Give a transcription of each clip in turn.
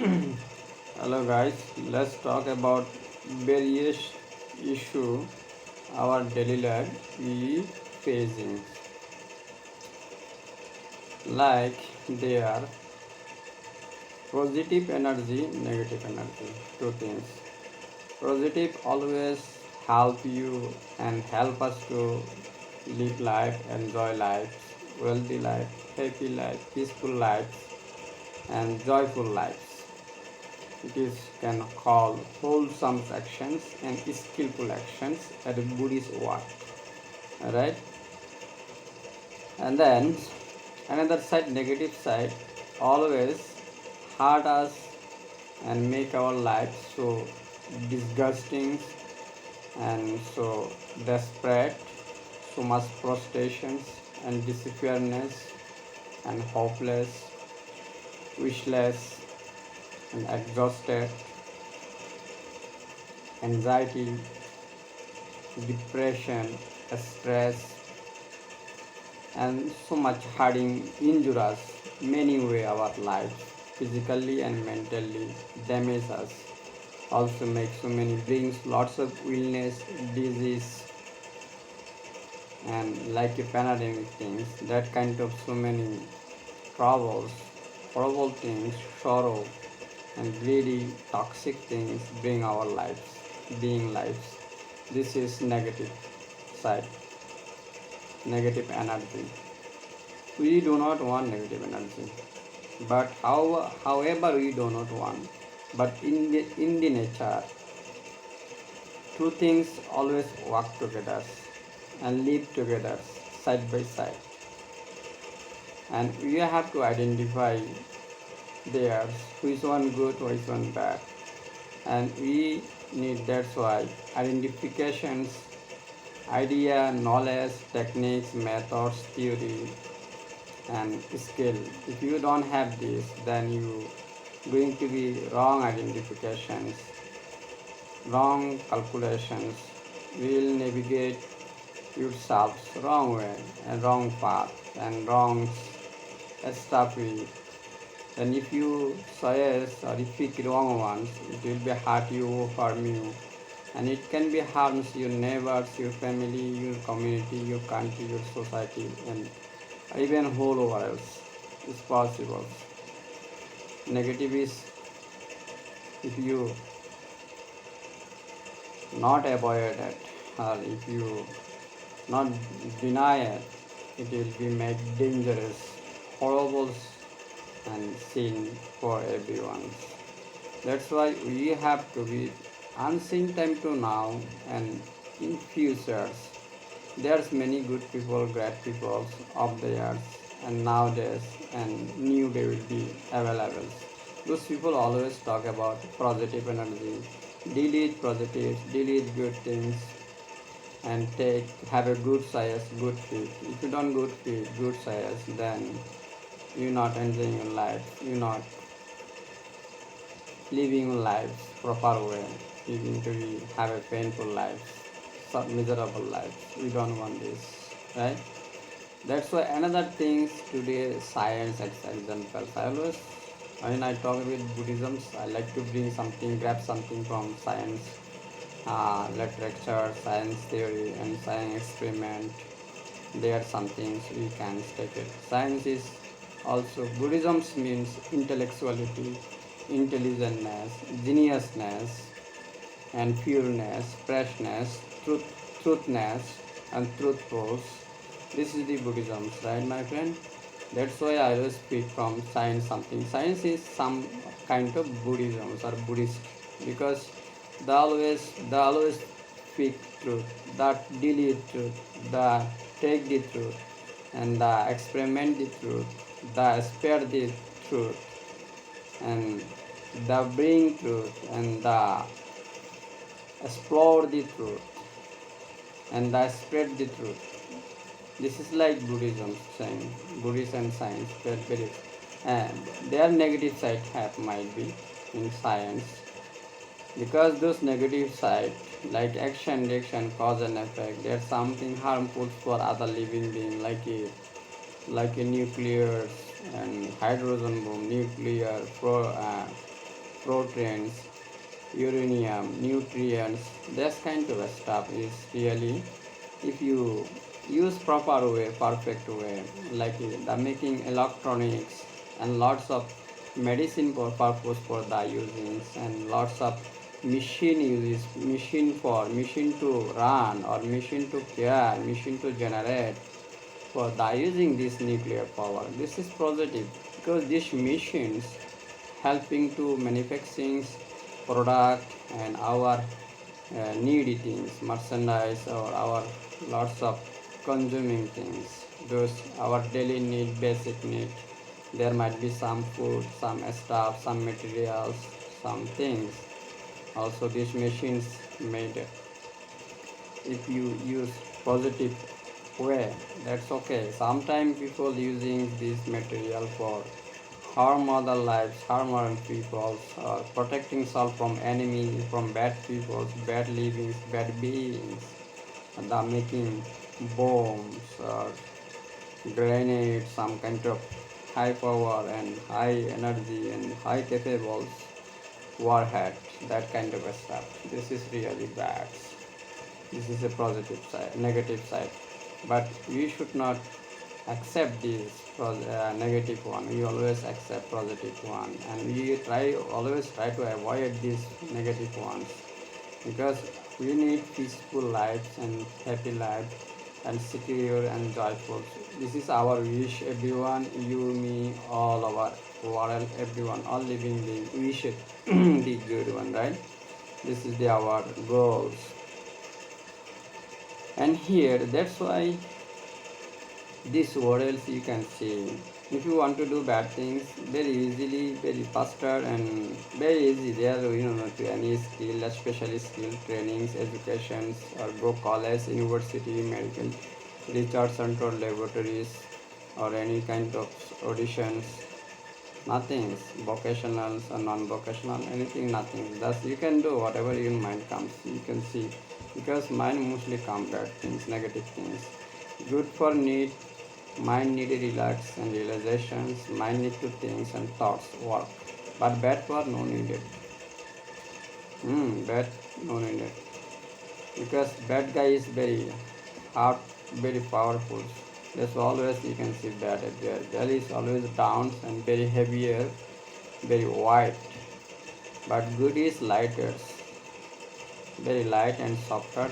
Hello guys, let's talk about various issue our daily life we facing. Like they are positive energy, negative energy. Two things. Positive always help you and help us to live life, enjoy life, wealthy life, happy life, peaceful life, and joyful lives. It is can call wholesome actions and skillful actions at a Buddhist work. Alright? And then another side, negative side, always hurt us and make our life so disgusting and so desperate, so much frustrations and despairiness and hopeless, wishless and exhausted, anxiety, depression, stress, and so much hurting injure us many way our lives physically and mentally damage us also make so many brings lots of illness disease and like a pandemic things that kind of so many troubles horrible things sorrow and greedy toxic things bring our lives being lives. This is negative side, negative energy. We do not want negative energy, but however we do not want. But in the nature, two things always work together and live together side by side, and we have to identify theirs which one good, which one bad, and we need that's why identifications, idea, knowledge, techniques, methods, theory, and skill. If you don't have this, then you going to be wrong identifications, wrong calculations. Will navigate yourselves wrong way and wrong path and wrong stuff with. And if you suggest or if you wrong ones, it will be hurt you, harm you, and it can be harms your neighbors, your family, your community, your country, your society, and even whole world is possible. Negative is if you not avoid it or if you not deny it, it will be made dangerous, horrible and sin for everyone. That's why we have to be unseen time to now and in futures. There's many good people, great people of the earth and nowadays and new day will be available. Those people always talk about positive energy, delete positives, delete good things and take have a good size, good fit. If you don't good fit, good size, then you're not enjoying your life, you're not living your life proper way. You're going to be have a painful life, some miserable life. We don't want this, right? That's why another things today science examples. I always when I talk with Buddhism, I like to bring something, grab something from science, literature, science theory, and science experiment. There are some things we can take it. Science is also Buddhism means intellectuality, intelligentness, geniusness, and pureness, freshness, truthness, and truthfulness. This is the Buddhism, right, my friend? That's why I always speak from science something. Science is some kind of Buddhism or Buddhist because they always speak truth, that delete truth, the take the truth, and the experiment the truth, the spare the truth, and the bring truth, and the explore the truth, and the spread the truth. This is like Buddhism saying, Buddhist and science, very, and their negative side have might be in science because those negative side like action, reaction, cause and effect, there's something harmful for other living being like a nuclear and hydrogen bomb, nuclear, proteins, uranium, nutrients. This kind of stuff is really, if you use proper way, perfect way, like the making electronics and lots of medicine for purpose for the usings, and lots of machine uses, machine to run, or machine to care, machine to generate for the using this nuclear power. This is positive because these machines helping to manufacturing product and our needy things, merchandise, or our lots of consuming things. Those our daily need, basic need. There might be some food, some stuff, some materials, some things. Also, these machines made, if you use positive way, that's okay. Sometimes people using this material for harm other lives, harm other people, or protecting self from enemies, from bad people, bad livings, bad beings. And are making bombs or grenades, some kind of high power and high energy and high capable warhead, that kind of stuff. This is really bad. This is a positive side, negative side. But we should not accept this negative one. We always accept positive one, and we always try to avoid these negative ones, because we need peaceful lives and happy lives and secure and joyful. This is our wish, everyone, you, me, all our world, everyone, all living being wish it the good one, right? This is our goals. And here, that's why this, what else you can see, if you want to do bad things very easily, very faster and very easy, there to any skill, especially skill trainings, educations, or go college, university, medical research center, laboratories, or any kind of auditions. Nothing vocationals or non-vocational, anything, nothing. Thus you can do whatever your mind comes, you can see, because mind mostly come bad things, negative things. Good for need, mind need relax and realizations, mind need to things and thoughts work. But bad for no needed. Bad no needed. Because bad guy is very hard, very powerful. That's always you can see bad at there. Belly is always down and very heavier, very white. But good is lighter, very light and softer.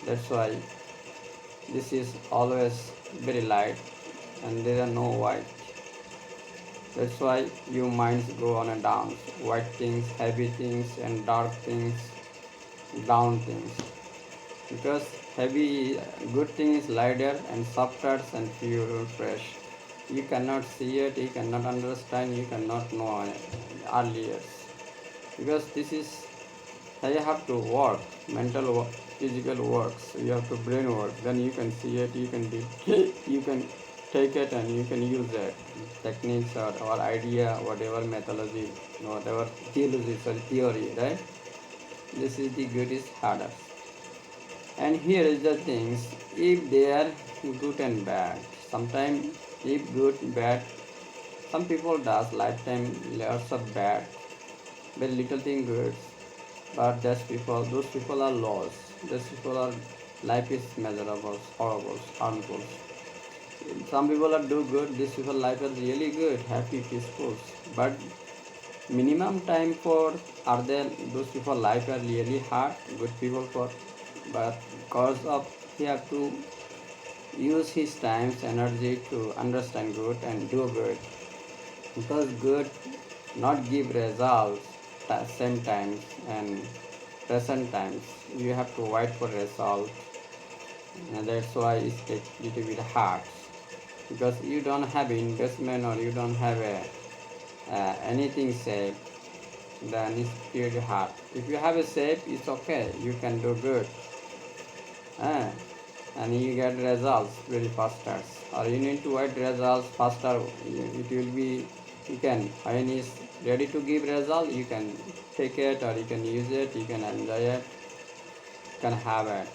That's why this is always very light and there are no white. That's why your minds go on and down. White things, heavy things, and dark things, down things. Because heavy, good thing is lighter and softer and pure and fresh. You cannot see it, you cannot understand, you cannot know earlier. Because this is how you have to work, mental work, physical works. You have to brain work. Then you can see it, you can be, you can take it and you can use it. Techniques or idea, whatever methodology, whatever theology, theory, right? This is the good is harder. And here is the things, if they are good and bad. Sometimes if good, bad, some people does lifetime lots of bad, very little thing good. But those people are lost. Those people are, life is miserable, horrible, harmful. Some people are do good, these people life is really good, happy, peaceful. But minimum time for, are there those people life are really hard, good people for, but because of he have to use his times, energy to understand good and do good. Because good not give results at same times and present times. You have to wait for result, and that's why it's take little bit hard. Because you don't have investment or you don't have anything safe, then it's pretty hard. If you have a safe, it's okay, you can do good, and you get results very faster. Or you need to wait results faster. It will be, you can, when it's ready to give result, you can take it or you can use it, you can enjoy it, you can have it.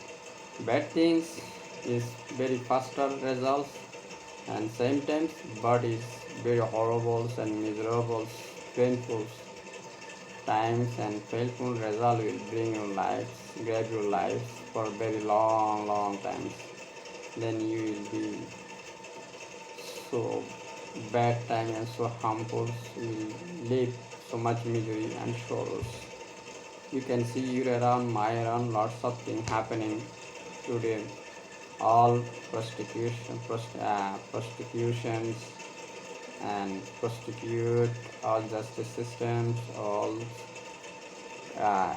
Bad things is very faster results, and same times but is very horrible and miserable, painful. times and faithful result will bring your lives, grab your lives for very long, long times. Then you will be so bad time and so harmful, will live so much misery and sorrows. You can see you around, my around, lots of things happening today. All prostitutions and prostitute, all justice systems, all uh,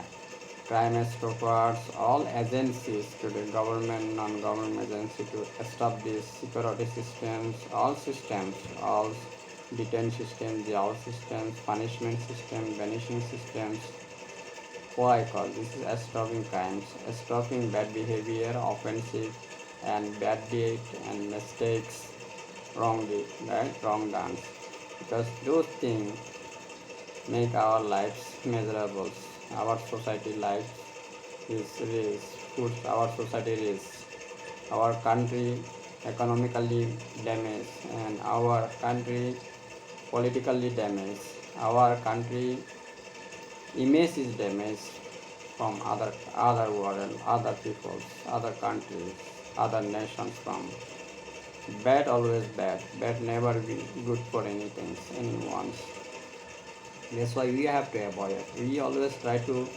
crime squads, all agencies to the government, non-government agency to establish security systems, all detention systems, jail systems, punishment systems, banishing systems. Why? Because this is stopping crimes, stopping bad behavior, offensive and bad deed and mistakes, wrong deed, right? Wrong dance. Because those things make our lives miserable. Our society life is put our society is our country economically damaged and our country politically damaged. Our country image is damaged from other world, other peoples, other countries, other nations from bad always bad. Bad never be good for anything, anyone. That's why we have to avoid it. We always try to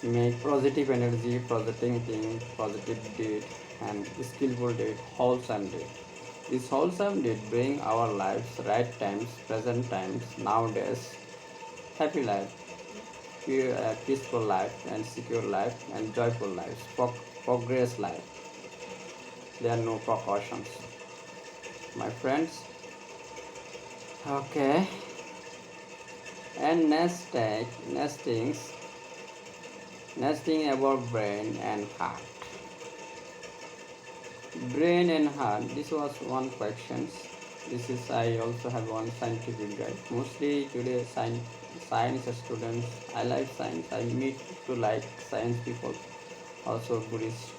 make positive energy, positive thing, positive deed, and skillful deed, wholesome deed. This wholesome deed bring our lives, right times, present times, nowadays, happy life, peaceful life, and secure life, and joyful life, progress life. There are no precautions, my friends. Okay, and next thing about brain and heart. Brain and heart. This was one question. This is I also have one scientific guide. Mostly today science students. I like science. I meet to like science people. Also Buddhist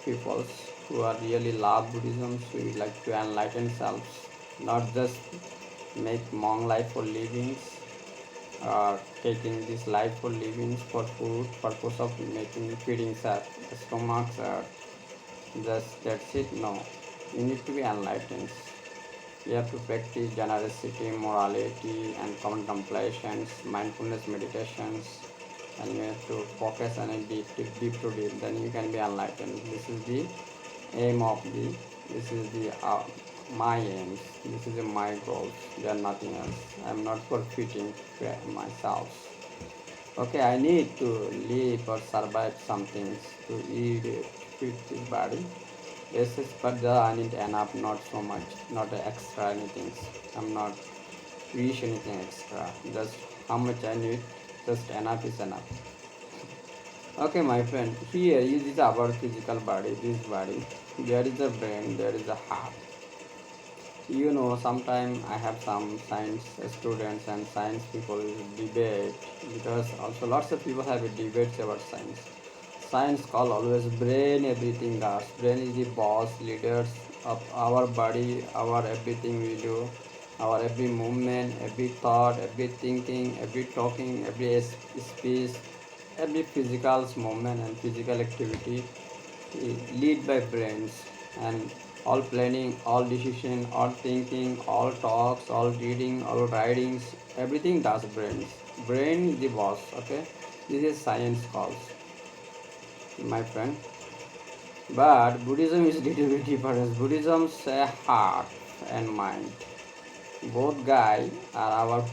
people who are really love Buddhism. So we like to enlighten selves, not just make monk life for livings or taking this life for livings for food purpose of making feeding stomachs or just that's it. No, you need to be enlightened. You have to practice generosity, morality, and contemplations, mindfulness meditations, and you have to focus on it deep to deep. Then you can be enlightened. This is the aim of the. This is the my aims. This is my goals. They are nothing else. I am not forfeiting myself. Okay, I need to live or survive some things to eat it, feed this body. Yes, yes, but I need enough, not so much, not extra anything. I'm not wish anything extra. Just how much I need, just enough is enough. Okay, my friend, here is our physical body, this body. There is a brain, there is a heart. You know, sometimes I have some science students and science people debate because also lots of people have debates about science. Science call always brain everything does. Brain is the boss, leaders of our body, our everything we do, our every movement, every thought, every thinking, every talking, every speech, every physical movement and physical activity lead by brains and all planning, all decision, all thinking, all talks, all reading, all writings, everything does brains. Brain is the boss, okay? This is science calls, my friend. But Buddhism is little bit different. Buddhism say heart and mind. Both guys are our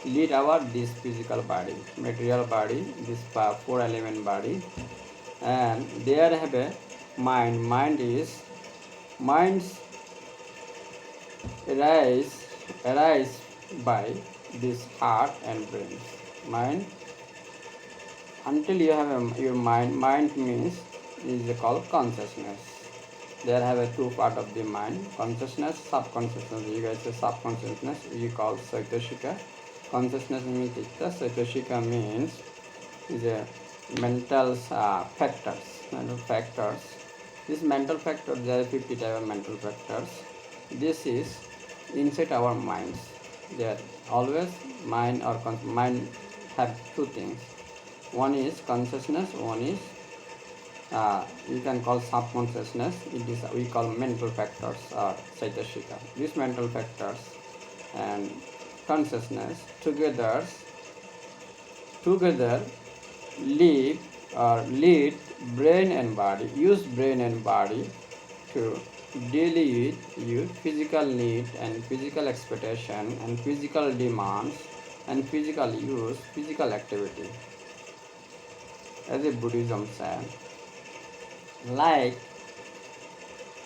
lead our this physical body, material body, this four element body, and there have a mind. Minds arise by this heart and brains. Mind until you have your mind means is called consciousness. There have a two part of the mind, consciousness, subconsciousness. You guys say subconsciousness, we call Saitashika. Consciousness means chitta, Saitashika means is a mental factors. These mental factors, there are 50 type of mental factors. This is inside our minds. They are always mind or mind have two things. One is consciousness, one is you can call subconsciousness. It is we call mental factors or chaitashika. These mental factors and consciousness together lead lead brain and body, use brain and body to deal with your physical need and physical expectation and physical demands and physical use, physical activity. As a Buddhism said, like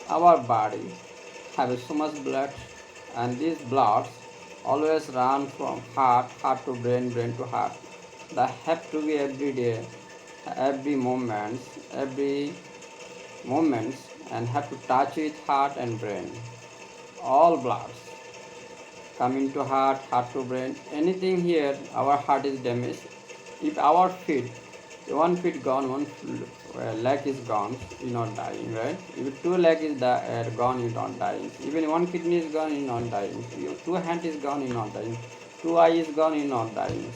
our body have so much blood, and these bloods always run from heart to brain, brain to heart. They have to be every day, every moments, and have to touch with heart and brain. All bloods come into heart, heart to brain. Anything here, our heart is damaged. If our feet, one feet gone, one leg is gone, you're not dying, right? If two legs is gone, you're not dying. Even one kidney is gone, you're not dying. If two hands is gone, you're not dying. Two eyes is gone, you're not dying.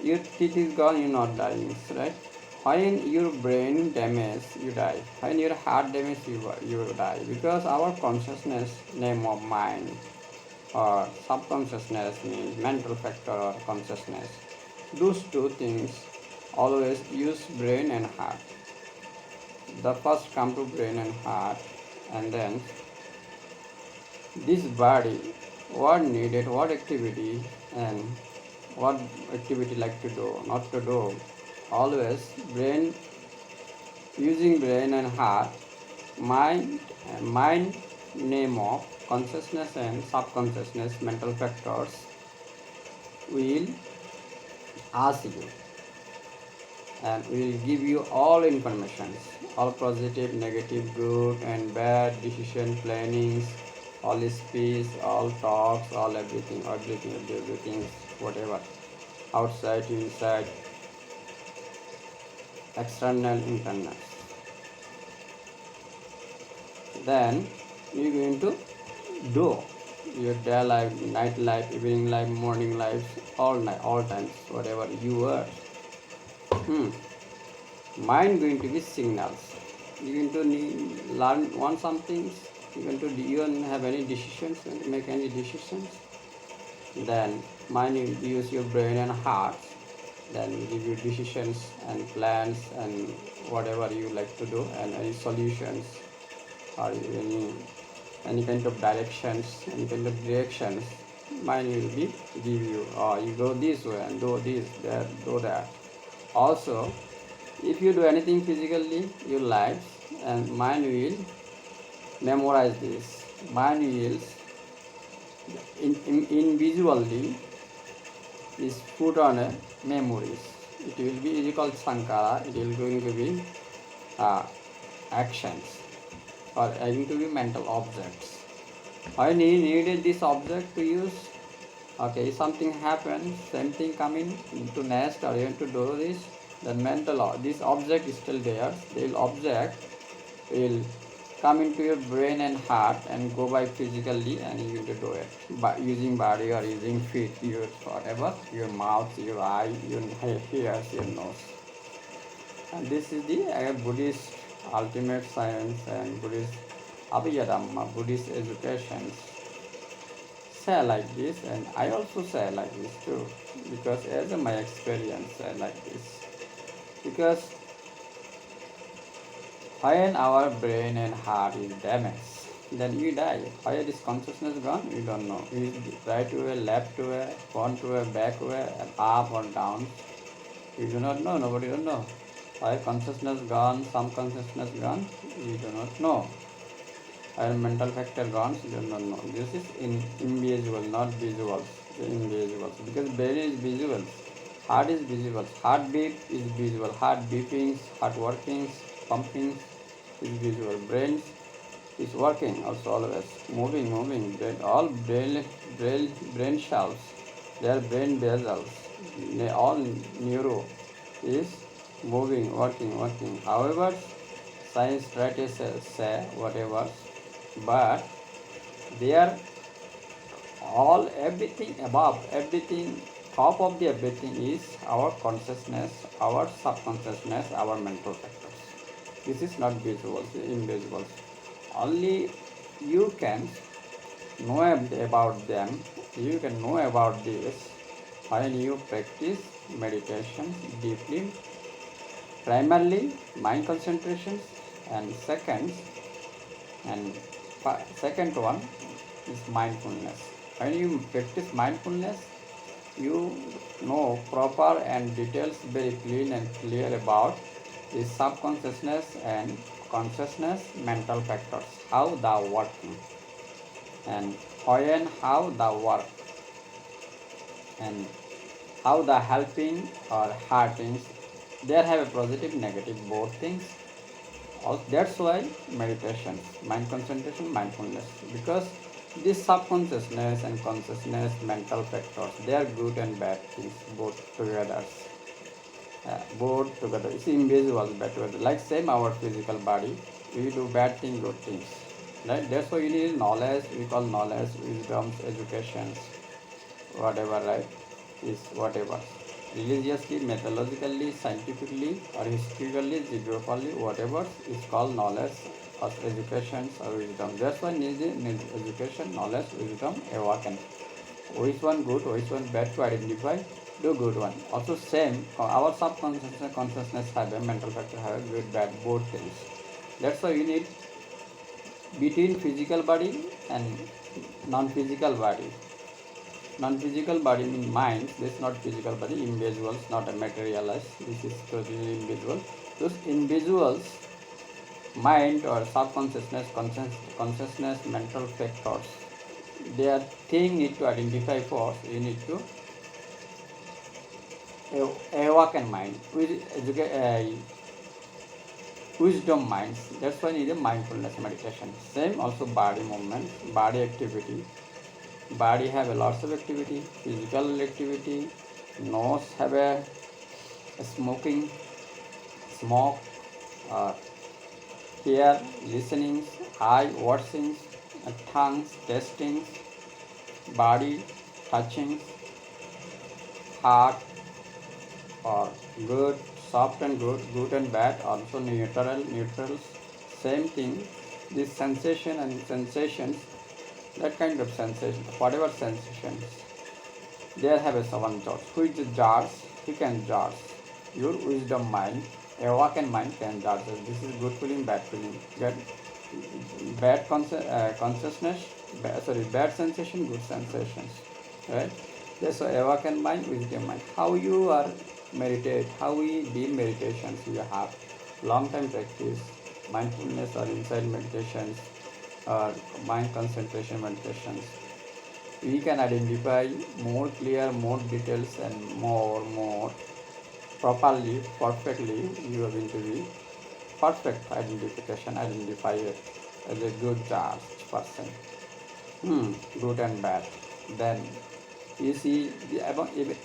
Your teeth is gone, you're not dying, right? When your brain damage, you die. When your heart damage, you die. Because our consciousness, name of mind, or subconsciousness means mental factor or consciousness. Those two things always use brain and heart. The first come to brain and heart, and then this body, what needed, what activity, and what activity like to do, not to do. Always brain, using brain and heart, mind name of consciousness and subconsciousness mental factors will ask you and will give you all informations, all positive, negative, good and bad decision plannings, all speech, all talks, all everything, whatever, outside, inside, external, internal. Then you're going to do your day life, night life, evening life, morning life, all night, all times, whatever you are. Mind going to be signals. You're going to learn one some things. You're going to you don't have any decisions, going to make any decisions. Then mind will use your brain and heart. Then give you decisions and plans and whatever you like to do and any solutions or any kind of directions, any kind of directions. Mind will be give you, you go this way and do this, that, do that. Also, if you do anything physically, your lives, and mind will memorize this. Mind will invisually is put on a memories. It will be called sankara. It will going to be actions or going to be mental objects. I needed this object to use. Okay, something happens, same thing coming into nest or you want to do this, then mental this object is still there. The object will come into your brain and heart and go by physically and you will do it by using body or using feet, your whatever, your mouth, your eye, your ears, your nose. And this is the Buddhist ultimate science and Buddhist Abhidhamma, Buddhist education say like this, and I also say like this too, because as my experience say like this. Because when our brain and heart is damaged, then you die. Why is consciousness gone? You don't know. Is right way, left way, front way, back way, up or down? You do not know. Nobody don't know. Why consciousness gone? Some consciousness gone? You do not know. And mental factor gone, you do not know. This is invisible, not visuals. Invisible. Because brain is visual, heart is visible, heartbeat is visual, heart beatings, heart workings, pumping is visual. Brain is working also always, moving. Brain, all brain cells, they are brain vessels. All neuro is moving, working. However, science try to say whatever, but they are all everything above, everything top of the everything is our consciousness, our subconsciousness, our mental factors. This is not visible, invisible. Only you can know about them. You can know about this when you practice meditation deeply. Primarily mind concentrations, and second one is mindfulness. When you practice mindfulness, you know proper and details very clean and clear about the subconsciousness and consciousness mental factors, how they working, and when how they work, and how the helping or hurting. There have a positive, negative, both things. That's why meditation, mind concentration, mindfulness, because this subconsciousness and consciousness mental factors, they are good and bad things both together. Both together. It's invisible but together. Like same our physical body, we do bad things, good things. Right? That's why you need knowledge. We call knowledge, wisdoms, educations, whatever, right? Is whatever. Religiously, methodologically, scientifically, or historically, geographically, whatever is called knowledge or education or wisdom. That's why need education, knowledge, wisdom, awaken. Which one good, which one bad to identify, do good one. Also same, our subconscious consciousness have a mental factor, have a good, bad, both things. That's why you need between physical body and non-physical body. Non-physical body means mind. This is not physical body. Invisibles, not a materialized. This is totally invisible. Those invisibles, mind or subconsciousness, consciousness, mental factors, they are thing need to identify first. You need to awaken mind with wisdom minds. That's why you need a mindfulness meditation. Same also body movement, body activity. Body have a lots of activity, physical activity. Nose have a smoking, smoke, hear, listening, eye, watching, tongues, tasting, body, touching, heart, or good, soft and good, good and bad, also neutral, neutrals. Same thing. This sensation and sensations, that kind of sensation, whatever sensations, there have a seven jars. Which jars? You can jars. Your wisdom mind, awakened mind can jars. This is good feeling, bad feeling. Get bad consciousness, bad sensation, good sensations. Right? That's why awakened mind, wisdom mind. How you are meditate, how we do meditations you have long time practice, mindfulness or inside meditations or mind concentration meditations, we can identify more clear, more details, and more properly, perfectly. You are going to be perfect identification, identify it as a good judged person. Good and bad. Then you see,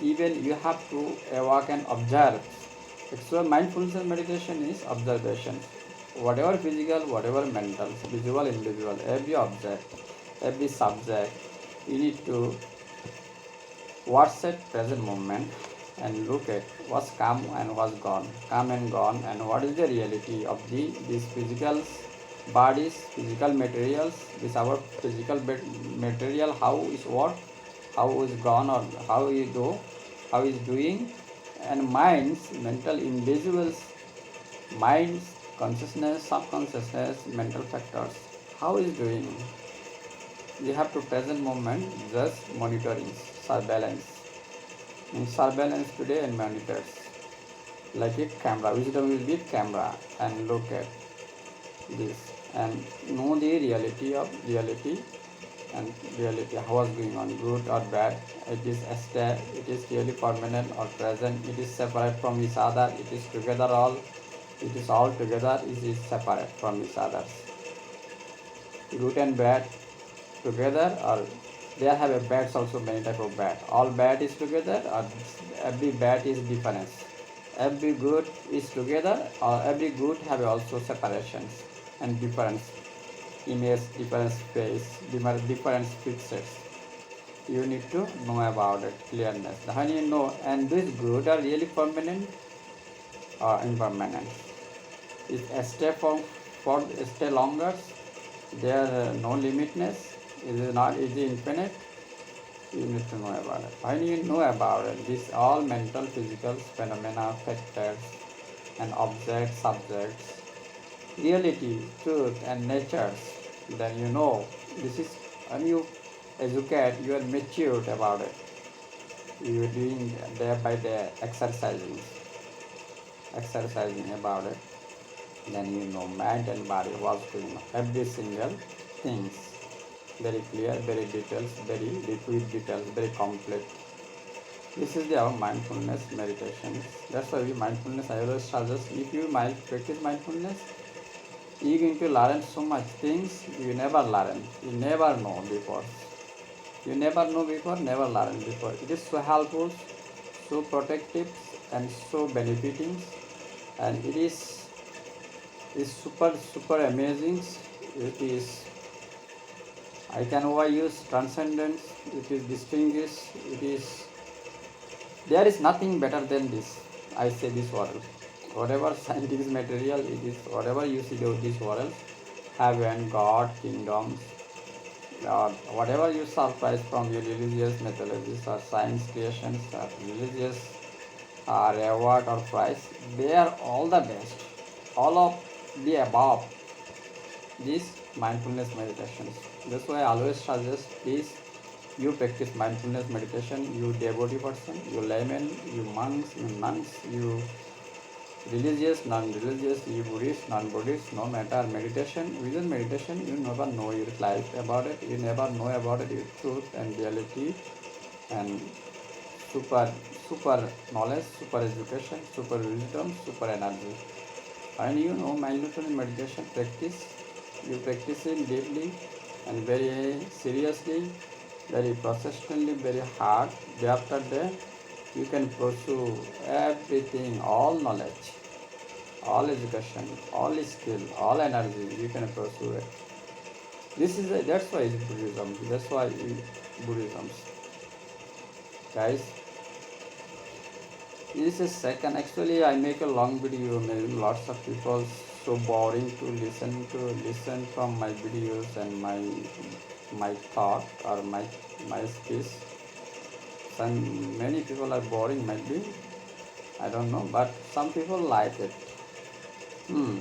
even you have to walk and observe. So mindfulness meditation is observation. Whatever physical, whatever mental, visual, invisible, every object, every subject, you need to watch at present moment and look at what's come and what's gone, come and gone, and what is the reality of these physical bodies, physical materials, this our physical material, how is what, how is gone or how is do, how is doing, and minds, mental invisibles, minds, consciousness, subconsciousness, mental factors, how is doing. We have to present moment just monitoring, surveillance. In surveillance today and monitors like a camera. Wisdom will be camera and look at this and know the reality of reality and reality, how is going on, good or bad. It is stay, it is really permanent or present, it is separate from each other, it is together all, it is all together, it is separate from each other. Good and bad together, or there have a bad also, many type of bad. All bad is together, or every bad is difference. Every good is together, or every good have also separations and difference, image, difference space, different fixes. you need to know about it, clearness. When you know, and this good are really permanent or impermanent. Is a stay for stay longer, there no limitness, it is not easy infinite, you need to know about it. When you know about it, these all mental, physical phenomena, factors, and objects, subjects, reality, truth, and natures, then you know this is when you educate, you are matured about it. You are doing day by day exercising about it. Then you know mind and body was doing every single things very clear, very details, very liquid details, very complex. This is our mindfulness meditation. That's why we mindfulness. I always suggest if you practice mindfulness, you're going to learn so much things you never learn. You never know before. You never know before, never learn before. It is so helpful, so protective, and so benefiting, and it is super amazing. It is I can overuse transcendence. It is distinguished. It is there is nothing better than this. I say this world. Whatever scientific material it is, whatever you see of this world, heaven, God, kingdoms, or whatever you surprise from your religious mythologies or science creations or religious reward or prize, they are all the best. All of the above these mindfulness meditations. That's why I always suggest please you practice mindfulness meditation, you devotee person, you layman, you monks, you nuns, you religious, non-religious, you Buddhist, non-Buddhist, no matter meditation. Within meditation, you never know your life about it. You never know about it, your truth and reality and super super knowledge, super education, super wisdom, super energy. And you know mindfulness meditation practice, you practice it deeply and very seriously, very persistently, very hard, day after day. You can pursue everything, all knowledge, all education, all skill, all energy. You can pursue it. That's why it's Buddhism. That's why Buddhism, guys. This is second. Actually, I make a long video. Maybe lots of people so boring to listen from my videos and my thought or my speech. Some many people are boring. Might be, I don't know, but some people like it. Hmm.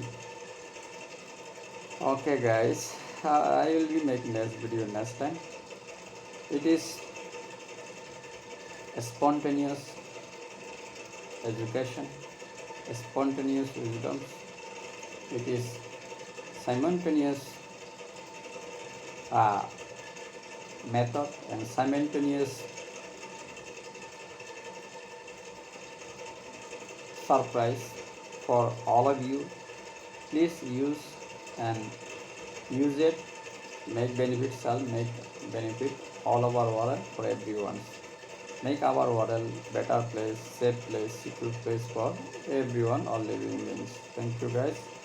Okay, guys. I will be making next video next time. It is a spontaneous education, a spontaneous wisdom. It is simultaneous uh, method and simultaneous surprise for all of you. Please and use it. Make benefit shall make benefit all of our world for everyone. Make our world better place, safe place, secure place for everyone, all living beings. Thank you, guys.